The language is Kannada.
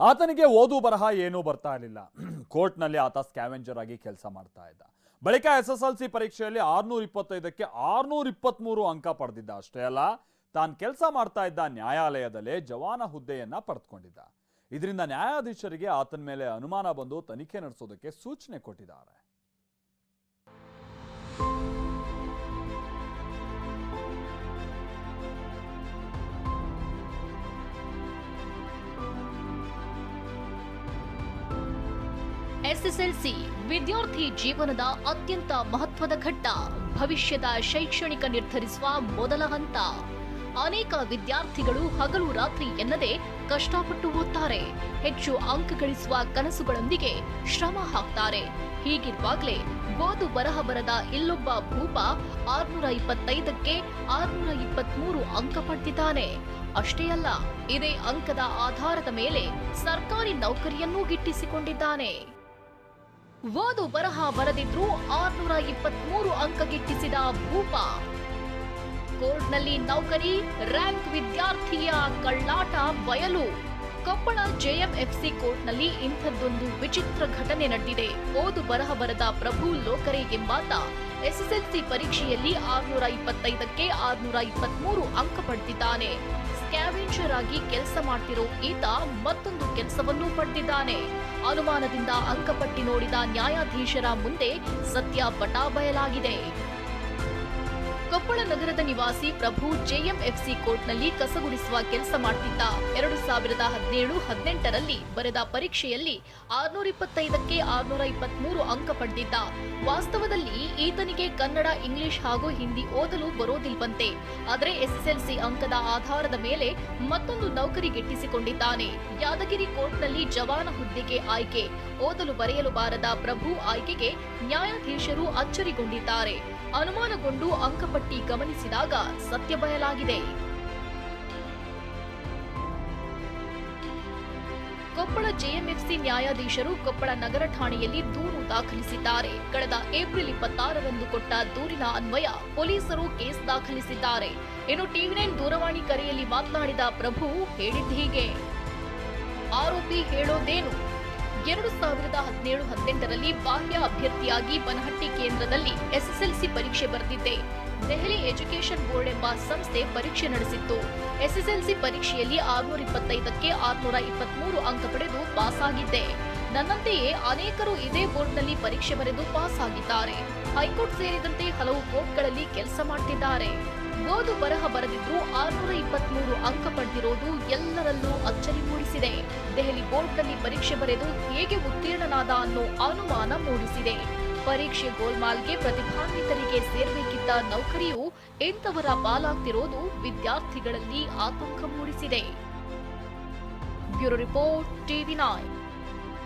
ಆತನಿಗೆ ಓದು ಬರಹ ಏನೂ ಬರ್ತಾ ಇರಲಿಲ್ಲ. ಕೋರ್ಟ್ನಲ್ಲಿ ಆತ ಸ್ಕ್ಯಾವೆಂಜರ್ ಆಗಿ ಕೆಲಸ ಮಾಡ್ತಾ ಇದ್ದ. ಬಳಿಕ SSLC ಪರೀಕ್ಷೆಯಲ್ಲಿ 625ಕ್ಕೆ 623 ಅಂಕ ಪಡೆದಿದ್ದ. ಅಷ್ಟೇ ಅಲ್ಲ, ತಾನು ಕೆಲಸ ಮಾಡ್ತಾ ಇದ್ದ ನ್ಯಾಯಾಲಯದಲ್ಲೇ ಜವಾನ ಹುದ್ದೆಯನ್ನ ಪಡೆದುಕೊಂಡಿದ್ದ. ಇದರಿಂದ ನ್ಯಾಯಾಧೀಶರಿಗೆ ಆತನ ಮೇಲೆ ಅನುಮಾನ ಬಂದು ತನಿಖೆ ನಡೆಸೋದಕ್ಕೆ ಸೂಚನೆ ಕೊಟ್ಟಿದ್ದಾರೆ. SSLC ವಿದ್ಯಾರ್ಥಿ ಜೀವನದ ಅತ್ಯಂತ ಮಹತ್ವದ ಘಟ್ಟ. ಭವಿಷ್ಯದ ಶೈಕ್ಷಣಿಕ ನಿರ್ಧರಿಸುವ ಮೊದಲ ಹಂತ. ಅನೇಕ ವಿದ್ಯಾರ್ಥಿಗಳು ಹಗಲು ರಾತ್ರಿ ಎನ್ನದೆ ಕಷ್ಟಪಟ್ಟು ಓದ್ತಾರೆ. ಹೆಚ್ಚು ಅಂಕ ಗಳಿಸುವ ಕನಸುಗಳೊಂದಿಗೆ ಶ್ರಮ ಹಾಕ್ತಾರೆ. ಹೀಗಿರುವಾಗಲೇ ಓದು ಬರಹ ಬರದ ಇಲ್ಲೊಬ್ಬ ಭೂಪ 625ಕ್ಕೆ 623 ಅಂಕ ಪಡೆದಿದ್ದಾನೆ. ಅಷ್ಟೇ ಅಲ್ಲ, ಇದೇ ಅಂಕದ ಆಧಾರದ ಮೇಲೆ ಸರ್ಕಾರಿ ನೌಕರಿಯನ್ನೂ ಗಿಟ್ಟಿಸಿಕೊಂಡಿದ್ದಾನೆ. ಓದು ಬರಹ ಬರದಿದ್ರೂ 623 ಅಂಕ ಗಿಟ್ಟಿಸಿದ ಭೂಪ. ಕೋರ್ಟ್ನಲ್ಲಿ ನೌಕರಿ, ರ್ಯಾಂಕ್ ವಿದ್ಯಾರ್ಥಿಯ ಕಳ್ಳಾಟ ಬಯಲು. ಕೊಪ್ಪಳ JMFC ಕೋರ್ಟ್ನಲ್ಲಿ ಇಂಥದ್ದೊಂದು ವಿಚಿತ್ರ ಘಟನೆ ನಡೆದಿದೆ. ಓದು ಬರಹ ಬರದ ಪ್ರಭು ಲೋಕರೆ ಎಂಬಾತ SSLC ಪರೀಕ್ಷೆಯಲ್ಲಿ 625ಕ್ಕೆ 623 ಅಂಕ ಪಡೆದಿದ್ದಾನೆ. ಸ್ಕ್ಯಾವೆಂಜರ್ ಆಗಿ ಕೆಲಸ ಮಾಡ್ತಿರೋ ಈತ ಮತ್ತೊಂದು ಕೆಲಸವನ್ನೂ ಪಡೆದಿದ್ದಾನೆ. ಅನುಮಾನದಿಂದ ಅಂಕಪಟ್ಟಿ ನೋಡಿದ ನ್ಯಾಯಾಧೀಶರ ಮುಂದೆ ಸತ್ಯ ಬಟಾಬಯಲಾಗಿದೆ. ಕೊಪ್ಪಳ ನಗರದ ನಿವಾಸಿ ಪ್ರಭು JMFC ಕೋರ್ಟ್ನಲ್ಲಿ ಕಸಗುಡಿಸುವ ಕೆಲಸ ಮಾಡ್ತಿದ್ದ. 2017-18ರಲ್ಲಿ ಬರೆದ ಪರೀಕ್ಷೆಯಲ್ಲಿ 625ಕ್ಕೆ 623 ಅಂಕ ಪಡೆದಿದ್ದ. ವಾಸ್ತವದಲ್ಲಿ ಈತನಿಗೆ ಕನ್ನಡ, ಇಂಗ್ಲಿಷ್ ಹಾಗೂ ಹಿಂದಿ ಓದಲು ಬರೋದಿಲ್ವಂತೆ. ಆದರೆ SSLC ಅಂಕದ ಆಧಾರದ ಮೇಲೆ ಮತ್ತೊಂದು ನೌಕರಿ ಗಿಟ್ಟಿಸಿಕೊಂಡಿದ್ದಾನೆ. ಯಾದಗಿರಿ ಕೋರ್ಟ್ನಲ್ಲಿ ಜವಾನ ಹುದ್ದೆಗೆ ಆಯ್ಕೆ. ಓದಲು ಬರೆಯಲು ಬಾರದ ಪ್ರಭು ಆಯ್ಕೆಗೆ ನ್ಯಾಯಾಧೀಶರು ಅಚ್ಚರಿಗೊಂಡಿದ್ದಾರೆ. ಅನುಮಾನಗೊಂಡು ಅಂಕಪಟ್ಟಿ ಗಮನಿಸಿದಾಗ ಸತ್ಯ ಬಯಲಾಗಿದೆ. ಕೊಪ್ಪಳ JMFC ನ್ಯಾಯಾಧೀಶರು ಕೊಪ್ಪಳ ನಗರ ಠಾಣೆಯಲ್ಲಿ ದೂರು ದಾಖಲಿಸಿದ್ದಾರೆ. ಕಳೆದ ಏಪ್ರಿಲ್ 26ರಂದು ಕೊಟ್ಟ ದೂರಿನ ಅನ್ವಯ ಪೊಲೀಸರು ಕೇಸ್ ದಾಖಲಿಸಿದ್ದಾರೆ. ಇನ್ನು TV9 ದೂರವಾಣಿ ಕರೆಯಲ್ಲಿ ಮಾತನಾಡಿದ ಪ್ರಭು ಹೇಳಿದ್ದು ಹೀಗೆ: ಆರೋಪಿ ಹೇಳೋದೇನು? 2017-18ರಲ್ಲಿ ಬಾಹ್ಯ ಅಭ್ಯರ್ಥಿಯಾಗಿ ಬನಹಟ್ಟಿ ಕೇಂದ್ರದಲ್ಲಿ SSLC ಪರೀಕ್ಷೆ ಬರೆದಿದ್ದೆ. ದೆಹಲಿ ಎಜುಕೇಷನ್ ಬೋರ್ಡ್ ಎಂಬ ಸಂಸ್ಥೆ ಪರೀಕ್ಷೆ ನಡೆಸಿತ್ತು. SSLC ಪರೀಕ್ಷೆಯಲ್ಲಿ 625ಕ್ಕೆ 623 ಅಂಕ ಪಡೆದು ಪಾಸ್ ಆಗಿದ್ದೆ. ನನ್ನಂತೆಯೇ ಅನೇಕರು ಇದೇ ಬೋರ್ಡ್ನಲ್ಲಿ ಪರೀಕ್ಷೆ ಬರೆದು ಪಾಸ್ ಆಗಿದ್ದಾರೆ. ಹೈಕೋರ್ಟ್ ಸೇರಿದಂತೆ ಹಲವು ಕೋರ್ಟ್ಗಳಲ್ಲಿ ಕೆಲಸ ಮಾಡ್ತಿದ್ದಾರೆ. ಓದು ಬರಹ ಬರೆದಿದ್ರು 623 ಅಂಕ ಪಡೆದಿರೋದು ಎಲ್ಲರಲ್ಲೂ ಅಚ್ಚರಿ ಮೂಡಿಸಿದೆ. ದೆಹಲಿ ಬೋರ್ಡ್ನಲ್ಲಿ ಪರೀಕ್ಷೆ ಬರೆದು ಹೇಗೆ ಉತ್ತೀರ್ಣನಾದ ಅನ್ನೋ ಅನುಮಾನ ಮೂಡಿಸಿದೆ. ಪರೀಕ್ಷೆ ಗೋಲ್ಮಾಲ್ಗೆ ಪ್ರತಿಭಾನ್ವಿತರಿಗೆ ಸೇರಬೇಕಿದ್ದ ನೌಕರಿಯು ಇಂಥವರ ಪಾಲಾಗ್ತಿರೋದು ವಿದ್ಯಾರ್ಥಿಗಳಲ್ಲಿ ಆತಂಕ ಮೂಡಿಸಿದೆ. Bureau report TV9.